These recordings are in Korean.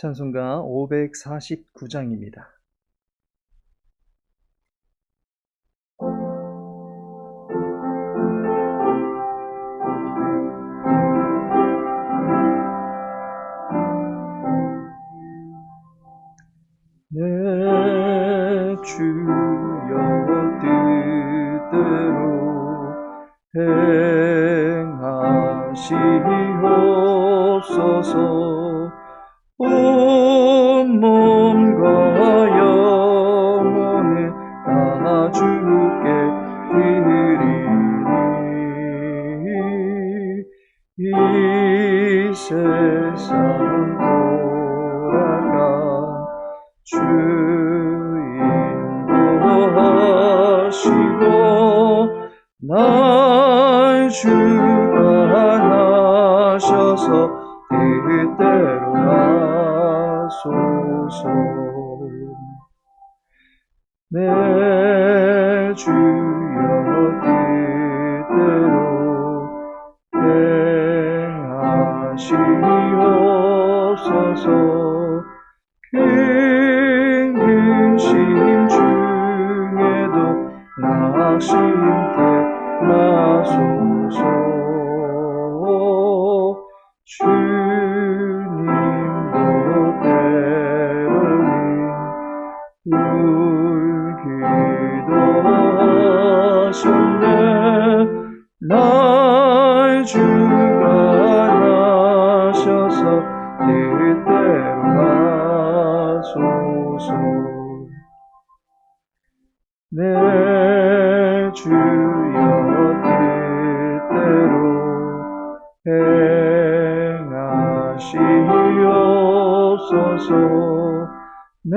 찬송가 549장입니다. 내 주여 뜻대로 행하시옵소서. 온 몸과 영혼을 다 주께 드리니 이 세상 돌아간 주 인도하시고 날 주관하셔서 뜻대로 하소서. 내 주여 뜻대로 행하시옵소서. 큰 근심 중에도 낙심케 마소서. 주님도 때로는 울기도 하셨네. 날 주관하셔서 뜻대로 하소서. 내 주여 뜻대로 행하시옵소서. 내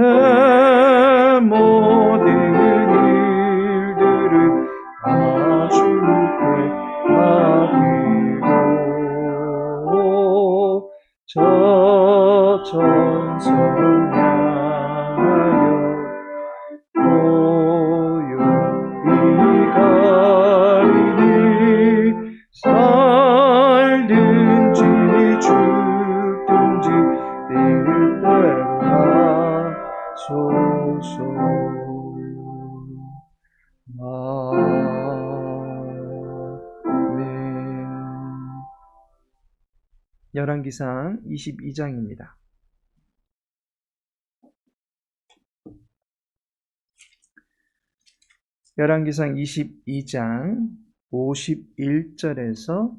모든 일들을 다 주께 맡기고 저 천성 향하여 고요히 가리니 살든지 죽든지 뜻대로 하소서. 아멘. 열왕기상 22장입니다. 열왕기상 22장 51절에서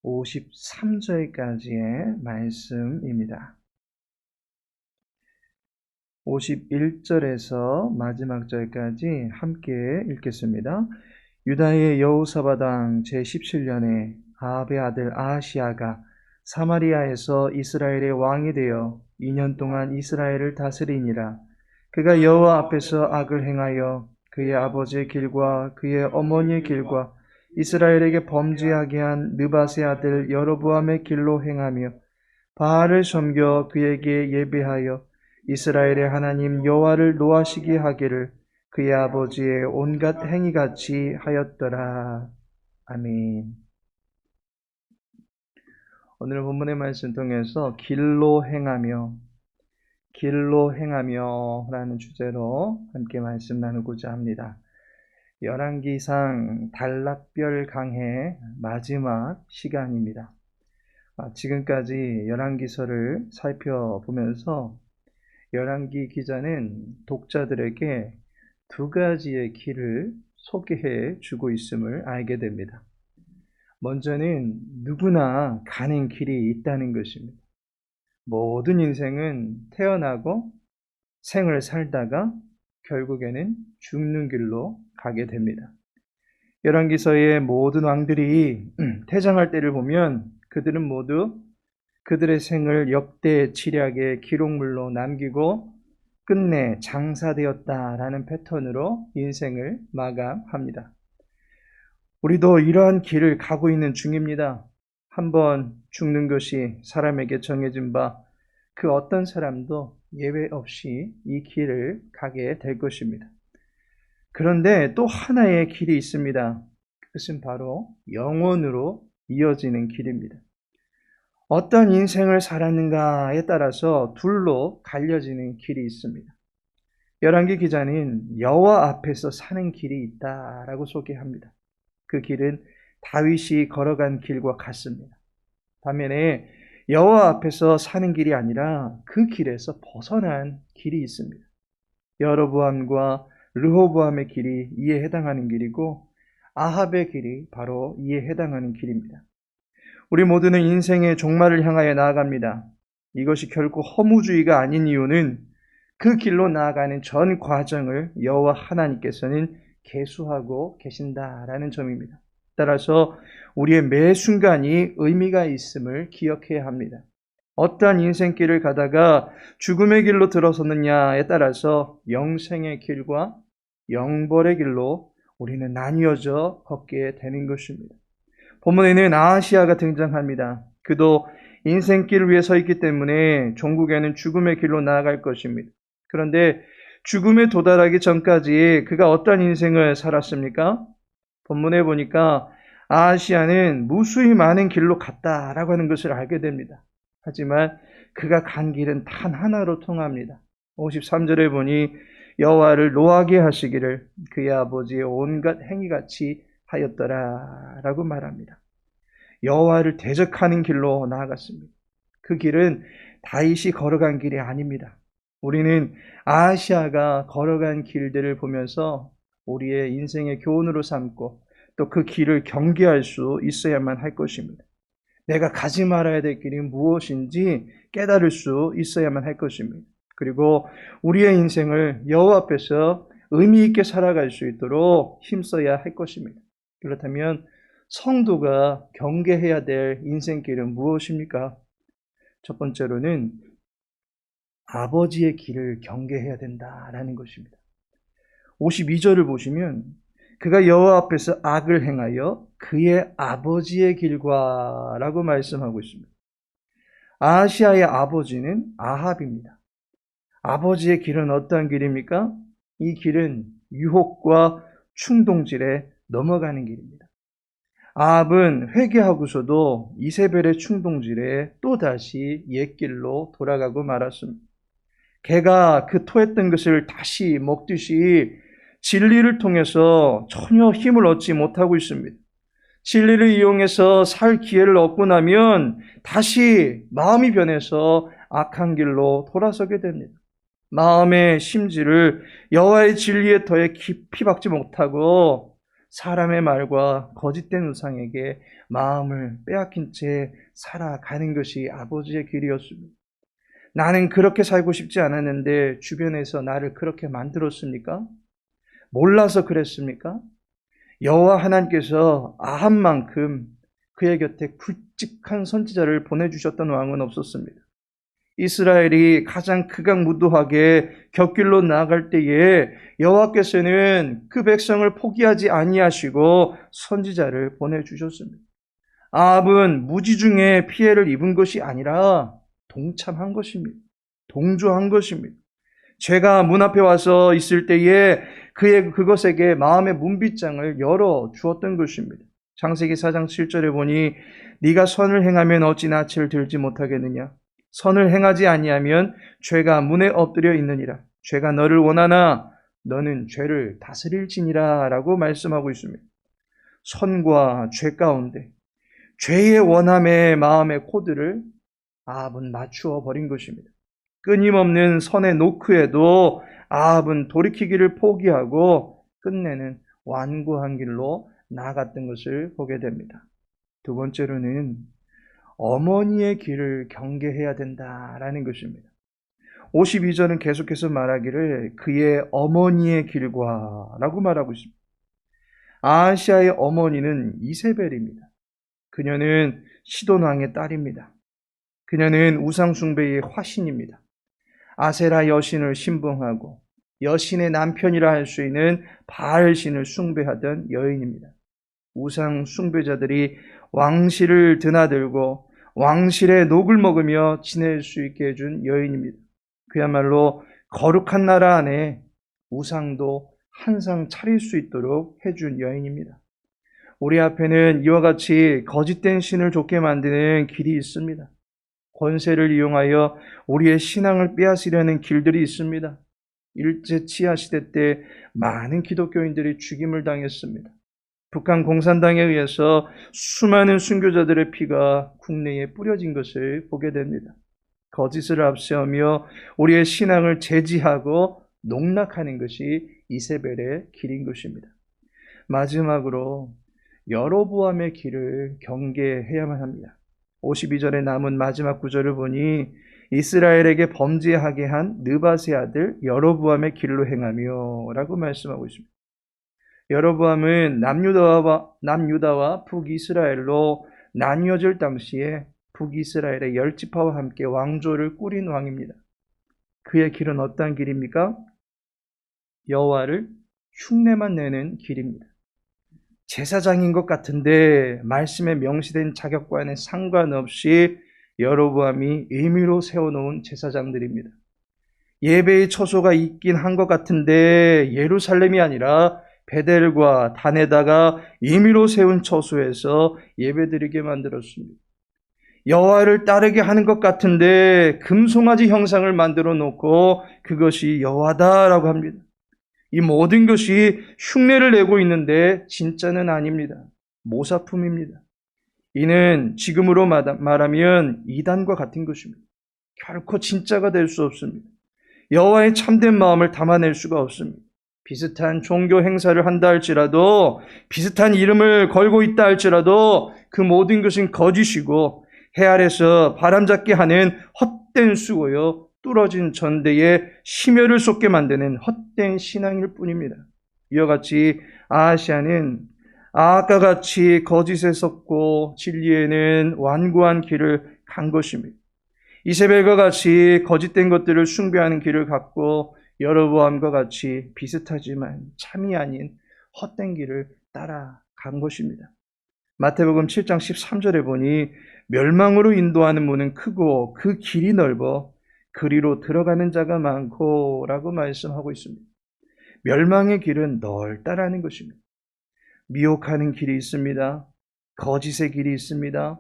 53절까지의 말씀입니다. 51절에서 마지막 절까지 함께 읽겠습니다. 유다의 여호사밧 왕 제17년에 아합의 아들 아하시야가 사마리아에서 이스라엘의 왕이 되어 2년 동안 이스라엘을 다스리니라. 그가 여호와 앞에서 악을 행하여 그의 아버지의 길과 그의 어머니의 길과 이스라엘에게 범죄하게 한 느밧의 아들 여로보암의 길로 행하며 바알을 섬겨 그에게 예배하여 이스라엘의 하나님 여호와를 노하시게 하기를 그의 아버지의 온갖 행위같이 하였더라. 아멘. 오늘 본문의 말씀 통해서 길로 행하며 라는 주제로 함께 말씀 나누고자 합니다. 열왕기상 단락별 강해 마지막 시간입니다. 지금까지 열왕기서를 살펴보면서 열왕기 기자는 독자들에게 두 가지의 길을 소개해 주고 있음을 알게 됩니다. 먼저는 누구나 가는 길이 있다는 것입니다. 모든 인생은 태어나고 생을 살다가 결국에는 죽는 길로 가게 됩니다. 열왕기서의 모든 왕들이 퇴장할 때를 보면 그들은 모두 그들의 생을 역대 지략의 기록물로 남기고 끝내 장사되었다라는 패턴으로 인생을 마감합니다. 우리도 이러한 길을 가고 있는 중입니다. 한번 죽는 것이 사람에게 정해진 바 그 어떤 사람도 예외 없이 이 길을 가게 될 것입니다. 그런데 또 하나의 길이 있습니다. 그것은 바로 영원으로 이어지는 길입니다. 어떤 인생을 살았는가에 따라서 둘로 갈려지는 길이 있습니다. 열왕기 기자는 여호와 앞에서 사는 길이 있다라고 소개합니다. 그 길은 다윗이 걸어간 길과 같습니다. 반면에 여호와 앞에서 사는 길이 아니라 그 길에서 벗어난 길이 있습니다. 여로보암과 르호보암의 길이 이에 해당하는 길이고 아합의 길이 바로 이에 해당하는 길입니다. 우리 모두는 인생의 종말을 향하여 나아갑니다. 이것이 결코 허무주의가 아닌 이유는 그 길로 나아가는 전 과정을 여호와 하나님께서는 계수하고 계신다라는 점입니다. 따라서 우리의 매 순간이 의미가 있음을 기억해야 합니다. 어떠한 인생길을 가다가 죽음의 길로 들어섰느냐에 따라서 영생의 길과 영벌의 길로 우리는 나뉘어져 걷게 되는 것입니다. 본문에는 아하시아가 등장합니다. 그도 인생길 위에 서 있기 때문에 종국에는 죽음의 길로 나아갈 것입니다. 그런데 죽음에 도달하기 전까지 그가 어떤 인생을 살았습니까? 본문에 보니까 아하시아는 무수히 많은 길로 갔다라고 하는 것을 알게 됩니다. 하지만 그가 간 길은 단 하나로 통합니다. 53절에 보니 여호와를 노하게 하시기를 그의 아버지의 온갖 행위같이 하였더라라고 말합니다. 여호와를 대적하는 길로 나아갔습니다. 그 길은 다윗이 걸어간 길이 아닙니다. 우리는 아하시아가 걸어간 길들을 보면서 우리의 인생의 교훈으로 삼고 또 그 길을 경계할 수 있어야만 할 것입니다. 내가 가지 말아야 될 길이 무엇인지 깨달을 수 있어야만 할 것입니다. 그리고 우리의 인생을 여호와 앞에서 의미 있게 살아갈 수 있도록 힘써야 할 것입니다. 그렇다면 성도가 경계해야 될 인생길은 무엇입니까? 첫 번째로는 아버지의 길을 경계해야 된다라는 것입니다. 52절을 보시면 그가 여호와 앞에서 악을 행하여 그의 아버지의 길과 라고 말씀하고 있습니다. 아하시아의 아버지는 아합입니다. 아버지의 길은 어떠한 길입니까? 이 길은 유혹과 충동질에 넘어가는 길입니다. 아합은 회개하고서도 이세벨의 충동질에 또다시 옛길로 돌아가고 말았습니다. 개가 그 토했던 것을 다시 먹듯이 진리를 통해서 전혀 힘을 얻지 못하고 있습니다. 진리를 이용해서 살 기회를 얻고 나면 다시 마음이 변해서 악한 길로 돌아서게 됩니다. 마음의 심지를 여호와의 진리의 터에 깊이 박지 못하고 사람의 말과 거짓된 우상에게 마음을 빼앗긴 채 살아가는 것이 아버지의 길이었습니다. 나는 그렇게 살고 싶지 않았는데 주변에서 나를 그렇게 만들었습니까? 몰라서 그랬습니까? 여호와 하나님께서 아합만큼 그의 곁에 굵직한 선지자를 보내주셨던 왕은 없었습니다. 이스라엘이 가장 극악무도하게 곁길로 나아갈 때에 여호와께서는 그 백성을 포기하지 아니하시고 선지자를 보내주셨습니다. 아합은 무지 중에 피해를 입은 것이 아니라 동참한 것입니다. 동조한 것입니다. 죄가 문 앞에 와서 있을 때에 그것에게 마음의 문빗장을 열어 주었던 것입니다. 창세기 4장 7절에 보니 네가 선을 행하면 어찌 낯을 들지 못하겠느냐. 선을 행하지 아니하면 죄가 문에 엎드려 있느니라. 죄가 너를 원하나 너는 죄를 다스릴지니라 라고 말씀하고 있습니다. 선과 죄 가운데 죄의 원함의 마음의 코드를 아합은 맞추어 버린 것입니다. 끊임없는 선의 노크에도 아합은 돌이키기를 포기하고 끝내는 완고한 길로 나아갔던 것을 보게 됩니다. 두 번째로는 어머니의 길을 경계해야 된다라는 것입니다. 52절은 계속해서 말하기를 그의 어머니의 길과 라고 말하고 있습니다. 아하시아의 어머니는 이세벨입니다. 그녀는 시돈 왕의 딸입니다. 그녀는 우상 숭배의 화신입니다. 아세라 여신을 신봉하고 여신의 남편이라 할 수 있는 바알신을 숭배하던 여인입니다. 우상 숭배자들이 왕실을 드나들고 왕실의 녹을 먹으며 지낼 수 있게 해준 여인입니다. 그야말로 거룩한 나라 안에 우상도 한상 차릴 수 있도록 해준 여인입니다. 우리 앞에는 이와 같이 거짓된 신을 좇게 만드는 길이 있습니다. 권세를 이용하여 우리의 신앙을 빼앗으려는 길들이 있습니다. 일제 치하 시대 때 많은 기독교인들이 죽임을 당했습니다. 북한 공산당에 의해서 수많은 순교자들의 피가 국내에 뿌려진 것을 보게 됩니다. 거짓을 앞세우며 우리의 신앙을 제지하고 농락하는 것이 이세벨의 길인 것입니다. 마지막으로 여로보암의 길을 경계해야만 합니다. 52절에 남은 마지막 구절을 보니 이스라엘에게 범죄하게 한 느밧의 아들 여로보암의 길로 행하며 라고 말씀하고 있습니다. 여로보암은 남유다와 북이스라엘로 나뉘어질 당시에 북이스라엘의 10지파와 함께 왕조를 꾸린 왕입니다. 그의 길은 어떤 길입니까? 여호와를 흉내만 내는 길입니다. 제사장인 것 같은데 말씀에 명시된 자격과는 상관없이 여로보암이 임의로 세워놓은 제사장들입니다. 예배의 처소가 있긴 한 것 같은데 예루살렘이 아니라 베델과 단에다가 임의로 세운 처소에서 예배드리게 만들었습니다. 여호와를 따르게 하는 것 같은데 금송아지 형상을 만들어 놓고 그것이 여호와다라고 합니다. 이 모든 것이 흉내를 내고 있는데 진짜는 아닙니다. 모사품입니다. 이는 지금으로 말하면 이단과 같은 것입니다. 결코 진짜가 될 수 없습니다. 여호와의 참된 마음을 담아낼 수가 없습니다. 비슷한 종교 행사를 한다 할지라도, 비슷한 이름을 걸고 있다 할지라도 그 모든 것은 거짓이고 해 아래서 바람잡게 하는 헛된 수고요, 뚫어진 전대에 심혈을 쏟게 만드는 헛된 신앙일 뿐입니다. 이와 같이 아하시아는 아합과 같이 거짓에 섰고 진리에는 완고한 길을 간 것입니다. 이세벨과 같이 거짓된 것들을 숭배하는 길을 갔고 여로보암과 같이 비슷하지만 참이 아닌 헛된 길을 따라간 것입니다. 마태복음 7장 13절에 보니 멸망으로 인도하는 문은 크고 그 길이 넓어 그리로 들어가는 자가 많고 라고 말씀하고 있습니다. 멸망의 길은 넓다라는 것입니다. 미혹하는 길이 있습니다. 거짓의 길이 있습니다.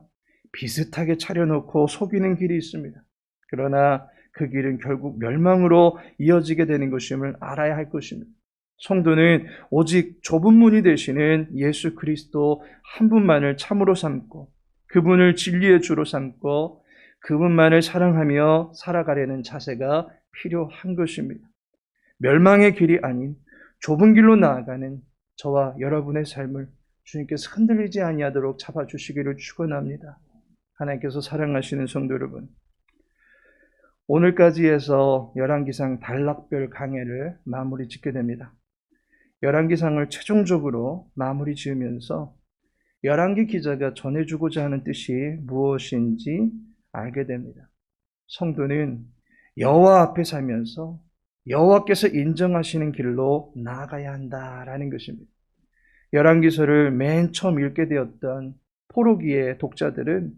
비슷하게 차려놓고 속이는 길이 있습니다. 그러나 그 길은 결국 멸망으로 이어지게 되는 것임을 알아야 할 것입니다. 성도는 오직 좁은 문이 되시는 예수 그리스도 한 분만을 참으로 삼고 그분을 진리의 주로 삼고 그분만을 사랑하며 살아가려는 자세가 필요한 것입니다. 멸망의 길이 아닌 좁은 길로 나아가는 저와 여러분의 삶을 주님께서 흔들리지 아니하도록 잡아주시기를 축원합니다. 하나님께서 사랑하시는 성도 여러분, 오늘까지 해서 열왕기상 단락별 강해를 마무리 짓게 됩니다. 열왕기상을 최종적으로 마무리 지으면서 열왕기 기자가 전해주고자 하는 뜻이 무엇인지 알게 됩니다. 성도는 여호와 앞에 살면서 여호와께서 인정하시는 길로 나아가야 한다라는 것입니다. 열왕기서를 맨 처음 읽게 되었던 포로기의 독자들은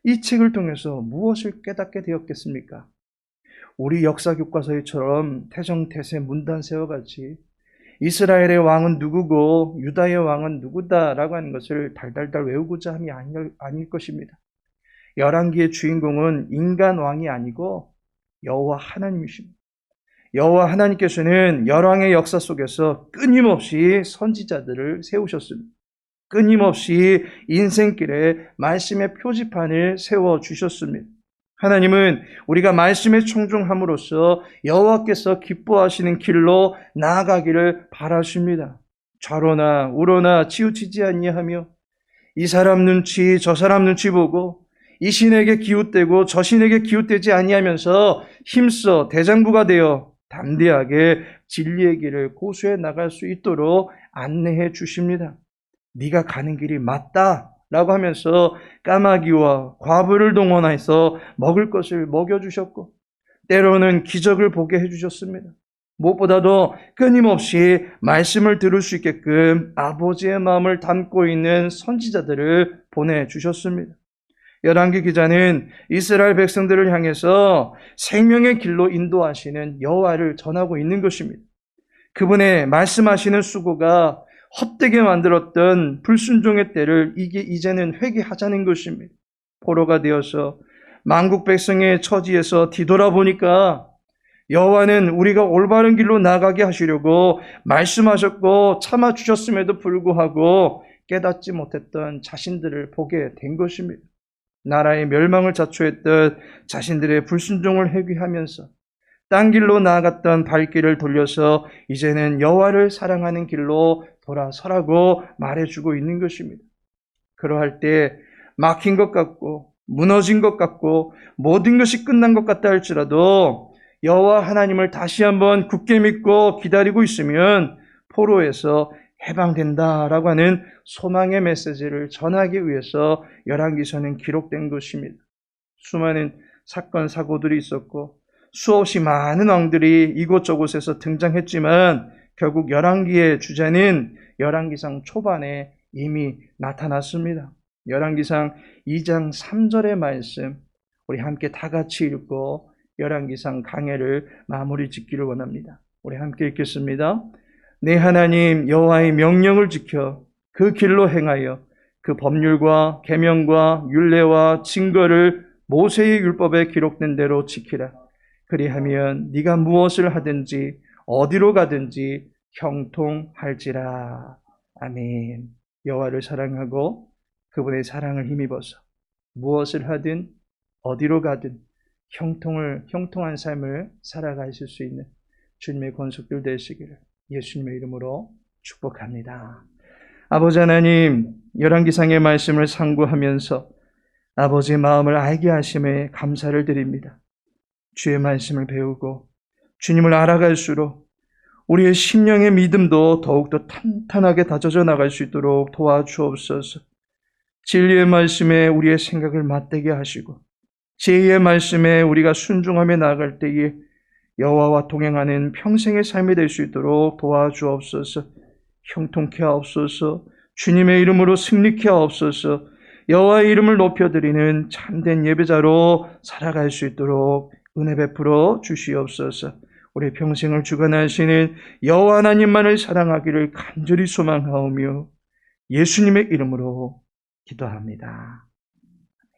이 책을 통해서 무엇을 깨닫게 되었겠습니까? 우리 역사 교과서처럼 태정태세 문단세와 같이 이스라엘의 왕은 누구고 유다의 왕은 누구다라고 하는 것을 달달달 외우고자 함이 아닐 것입니다. 열왕기의 주인공은 인간 왕이 아니고 여호와 하나님이십니다. 여호와 하나님께서는 열왕의 역사 속에서 끊임없이 선지자들을 세우셨습니다. 끊임없이 인생길에 말씀의 표지판을 세워주셨습니다. 하나님은 우리가 말씀에 청종함으로써 여호와께서 기뻐하시는 길로 나아가기를 바라십니다. 좌로나 우로나 치우치지 아니하며 이 사람 눈치 저 사람 눈치 보고 이 신에게 기웃대고 저 신에게 기웃대지 아니하면서 힘써 대장부가 되어 담대하게 진리의 길을 고수해 나갈 수 있도록 안내해 주십니다. 네가 가는 길이 맞다 라고 하면서 까마귀와 과부를 동원해서 먹을 것을 먹여주셨고 때로는 기적을 보게 해주셨습니다. 무엇보다도 끊임없이 말씀을 들을 수 있게끔 아버지의 마음을 담고 있는 선지자들을 보내주셨습니다. 열왕기 기자는 이스라엘 백성들을 향해서 생명의 길로 인도하시는 여호와를 전하고 있는 것입니다. 그분의 말씀하시는 수고가 헛되게 만들었던 불순종의 때를 이제는 회개하자는 것입니다. 포로가 되어서 만국 백성의 처지에서 뒤돌아보니까 여호와는 우리가 올바른 길로 나가게 하시려고 말씀하셨고 참아주셨음에도 불구하고 깨닫지 못했던 자신들을 보게 된 것입니다. 나라의 멸망을 자초했던 자신들의 불순종을 회귀하면서 딴 길로 나아갔던 발길을 돌려서 이제는 여호와를 사랑하는 길로 돌아서라고 말해주고 있는 것입니다. 그러할 때 막힌 것 같고 무너진 것 같고 모든 것이 끝난 것 같다 할지라도 여호와 하나님을 다시 한번 굳게 믿고 기다리고 있으면 포로에서 해방된다라고 하는 소망의 메시지를 전하기 위해서 열왕기서는 기록된 것입니다. 수많은 사건 사고들이 있었고 수없이 많은 왕들이 이곳저곳에서 등장했지만 결국 열왕기의 주제는 열왕기상 초반에 이미 나타났습니다. 열왕기상 2장 3절의 말씀 우리 함께 다 같이 읽고 열왕기상 강해를 마무리 짓기를 원합니다. 우리 함께 읽겠습니다. 내 하나님 여호와의 명령을 지켜 그 길로 행하여 그 법률과 계명과 율례와 증거를 모세의 율법에 기록된 대로 지키라. 그리하면 네가 무엇을 하든지 어디로 가든지 형통할지라. 아멘. 여호와를 사랑하고 그분의 사랑을 힘입어서 무엇을 하든 어디로 가든 형통한 삶을 살아가실 수 있는 주님의 권속들 되시기를 예수님의 이름으로 축복합니다. 아버지 하나님, 열왕기상의 말씀을 상고하면서 아버지의 마음을 알게 하심에 감사를 드립니다. 주의 말씀을 배우고 주님을 알아갈수록 우리의 심령의 믿음도 더욱더 탄탄하게 다져져 나갈 수 있도록 도와주옵소서. 진리의 말씀에 우리의 생각을 맞대게 하시고 제2의 말씀에 우리가 순종하며 나아갈 때에 여호와와 동행하는 평생의 삶이 될 수 있도록 도와주옵소서. 형통케 하옵소서. 주님의 이름으로 승리케 하옵소서. 여호와의 이름을 높여드리는 참된 예배자로 살아갈 수 있도록 은혜 베풀어 주시옵소서. 우리 평생을 주관하시는 여호와 하나님만을 사랑하기를 간절히 소망하오며 예수님의 이름으로 기도합니다.